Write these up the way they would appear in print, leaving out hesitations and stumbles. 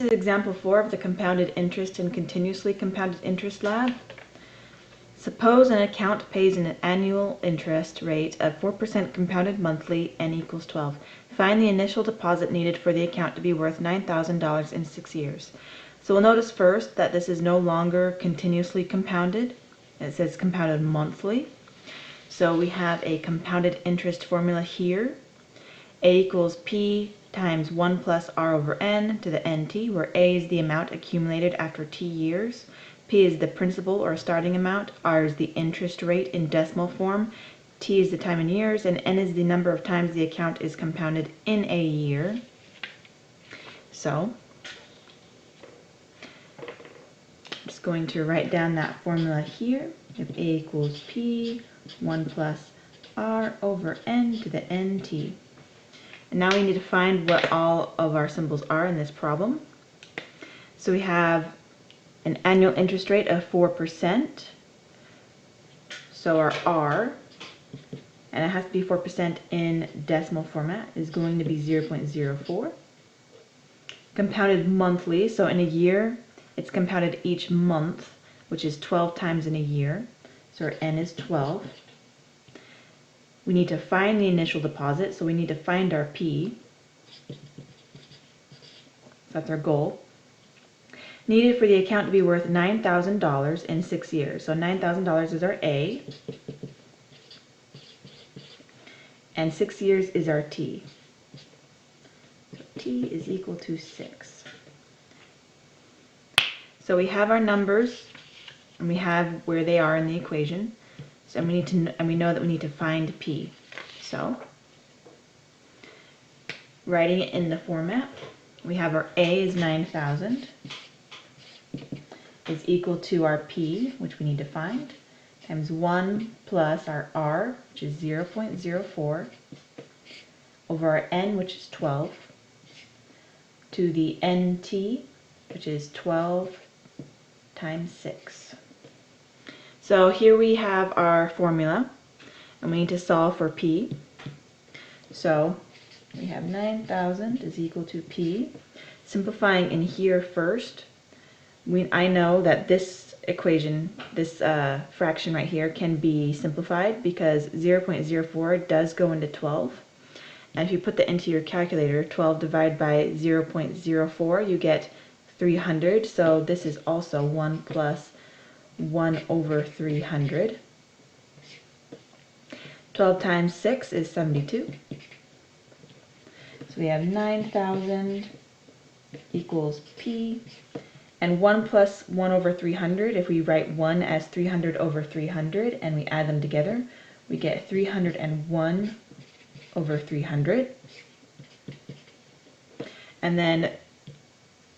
This is example 4 of the compounded interest and continuously compounded interest lab. Suppose an account pays an annual interest rate of 4% compounded monthly, n equals 12. Find the initial deposit needed for the account to be worth $9,000 in 6 years. So we'll notice first that this is no longer continuously compounded. It says compounded monthly. So we have a compounded interest formula here. A equals P times 1 plus R over N to the NT, where A is the amount accumulated after T years, P is the principal or starting amount, R is the interest rate in decimal form, T is the time in years, and N is the number of times the account is compounded in a year. So, I'm just going to write down that formula here. If A equals P, 1 plus R over N to the NT. And now we need to find what all of our symbols are in this problem. So we have an annual interest rate of 4%. So our R, and it has to be 4% in decimal format, is going to be 0.04. Compounded monthly, so in a year, it's compounded each month, which is 12 times in a year. So our N is 12. We need to find the initial deposit, so we need to find our P. That's our goal. Needed for the account to be worth $9,000 in 6 years. So $9,000 is our A. And 6 years is our T. So T is equal to 6. So we have our numbers, and we have where they are in the equation. So we know that we need to find P. So, writing it in the format, we have our A is 9,000 is equal to our P, which we need to find, times 1 plus our R, which is 0.04, over our N, which is 12, to the NT, which is 12 times 6. So here we have our formula, and we need to solve for P. So we have 9,000 is equal to P. Simplifying in here first, I know that this equation, this fraction right here, can be simplified because 0.04 does go into 12. And if you put that into your calculator, 12 divided by 0.04, you get 300. So this is also 1 plus 1 over 300. 12 times 6 is 72. So we have 9,000 equals P. And 1 plus 1 over 300, if we write 1 as 300 over 300 and we add them together, we get 301 over 300. And then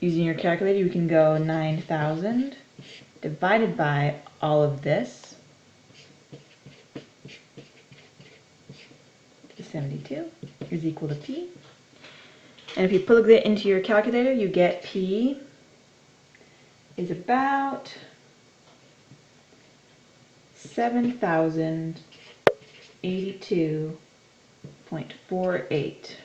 using your calculator, you can go 9,000 divided by all of this is 72 is equal to P. And if you plug that into your calculator, you get P is about $7,082.48.